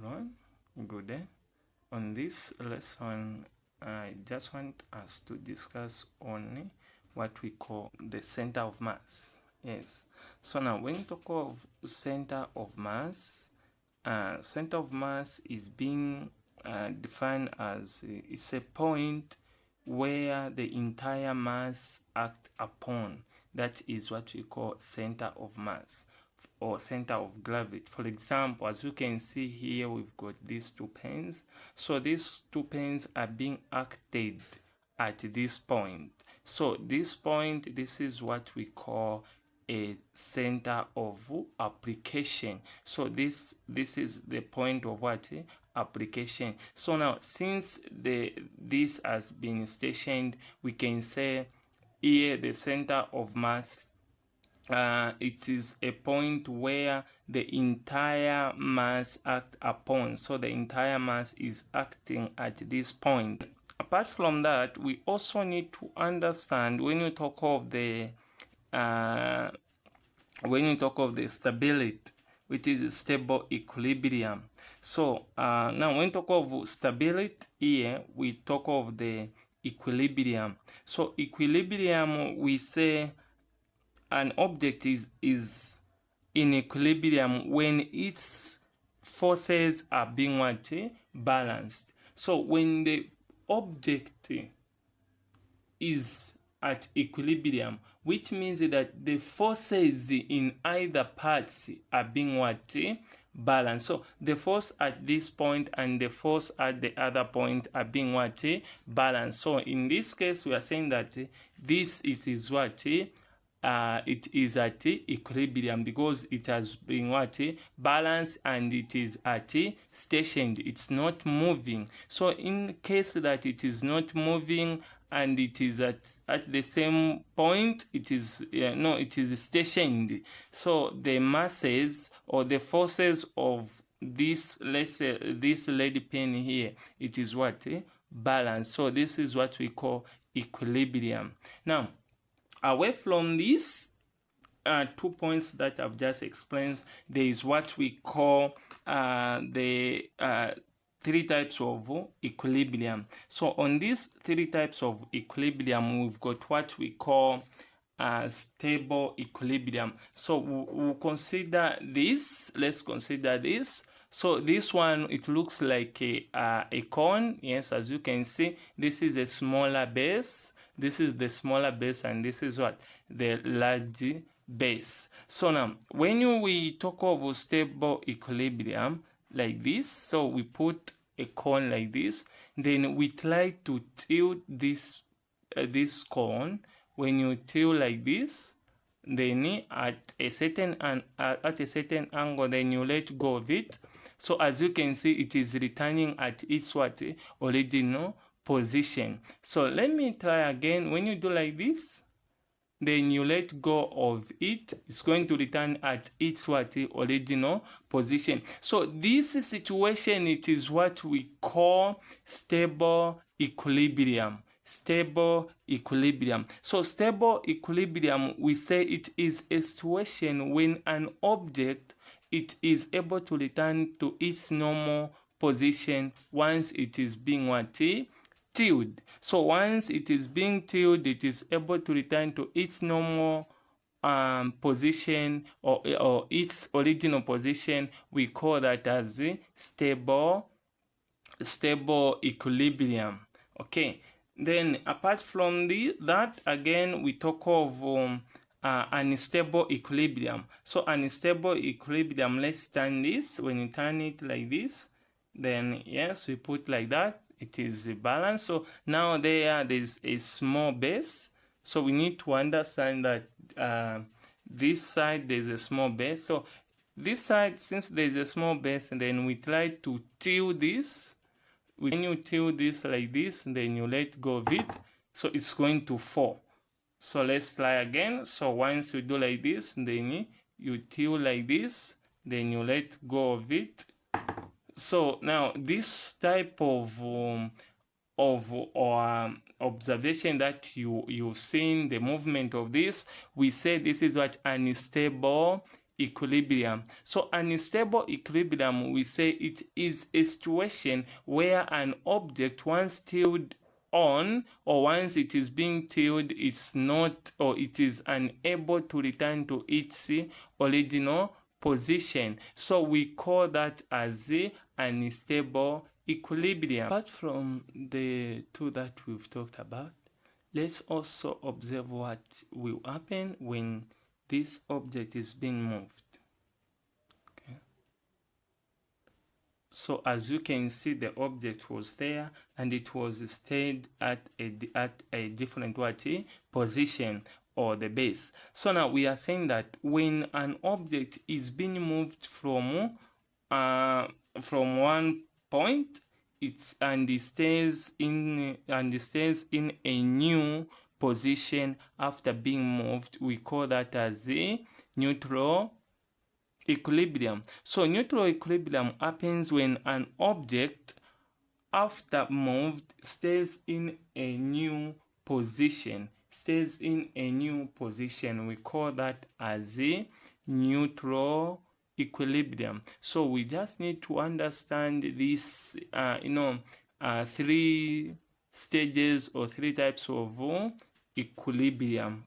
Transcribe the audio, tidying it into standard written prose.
everyone. Good day. On this lesson, I just want us to discuss only what we call the center of mass. Yes. So now, when you talk of center of mass is being defined as it's a point where the entire mass act upon. That is what we call center of mass or center of gravity. For example, as you can see here, we've got these two pens. So these two pens are being acted at this point. So this point, this is what we call a center of application. So this is the point of what application. So now, since this has been stationed, we can say here the center of mass, it is a point where the entire mass act upon. So the entire mass is acting at this point. Apart from that, we also need to understand when you talk of the stability, which is stable equilibrium. So now when we talk of stability here, we talk of the equilibrium. So equilibrium, we say an object is in equilibrium when its forces are being balanced. So when the object is at equilibrium, which means that the forces in either parts are being balanced. So the force at this point and the force at the other point are being balanced. So in this case, we are saying that this is what it is at equilibrium because it has been balanced and it is at stationed. It's not moving. So in case that it is not moving and it is at the same point, it is it is stationed. So the masses or the forces of this, let's say this lead pen here, it is what balance. So this is what we call equilibrium. Now, away from these 2 points that I've just explained, there is what we call the 3 types of equilibrium. So on these 3 types of equilibrium, we've got what we call stable equilibrium. So we'll consider this. Let's consider this. So this one, it looks like a cone. Yes, as you can see, this is a smaller base. This is the smaller base, and this is what? The large base. So now, when we talk of stable equilibrium like this, so we put a cone like this, then we try to tilt this cone. When you tilt like this, then at a certain angle, then you let go of it. So as you can see, it is returning at its original position. So let me try again. When you do like this, then you let go of it, it's going to return at its original position. So this situation, it is what we call stable equilibrium. Stable equilibrium. So stable equilibrium, we say it is a situation when an object, it is able to return to its normal position once it is being tilted. So once it is being tilted, it is able to return to its normal position or its original position. We call that as stable equilibrium. Okay. Then apart from that, again, we talk of unstable equilibrium. So unstable equilibrium, let's turn this. When you turn it like this, then yes, we put like that, it is balanced. So now there's a small base. So we need to understand that this side there's a small base. So this side, since there's a small base, and then we try to tilt this. When you tilt this like this, then you let go of it, so it's going to fall. So let's try again. So once you do like this, then you tilt like this, then you let go of it. So now this type of observation that you've seen, the movement of this, we say this is what unstable equilibrium. So unstable equilibrium, we say it is a situation where an object once tilted on, or once it is being tilted, it's not, or it is unable to return to its original position. So we call that as the unstable equilibrium. Apart from the two that we've talked about, let's also observe what will happen when this object is being moved. Okay. So as you can see, the object was there and it was stayed at a different position, or the base. So now we are saying that when an object is being moved from one point, it stays in a new position after being moved, we call that as the neutral equilibrium. So neutral equilibrium happens when an object after moved stays in a new position. We call that as the neutral equilibrium. So we just need to understand this three stages or three types of equilibrium.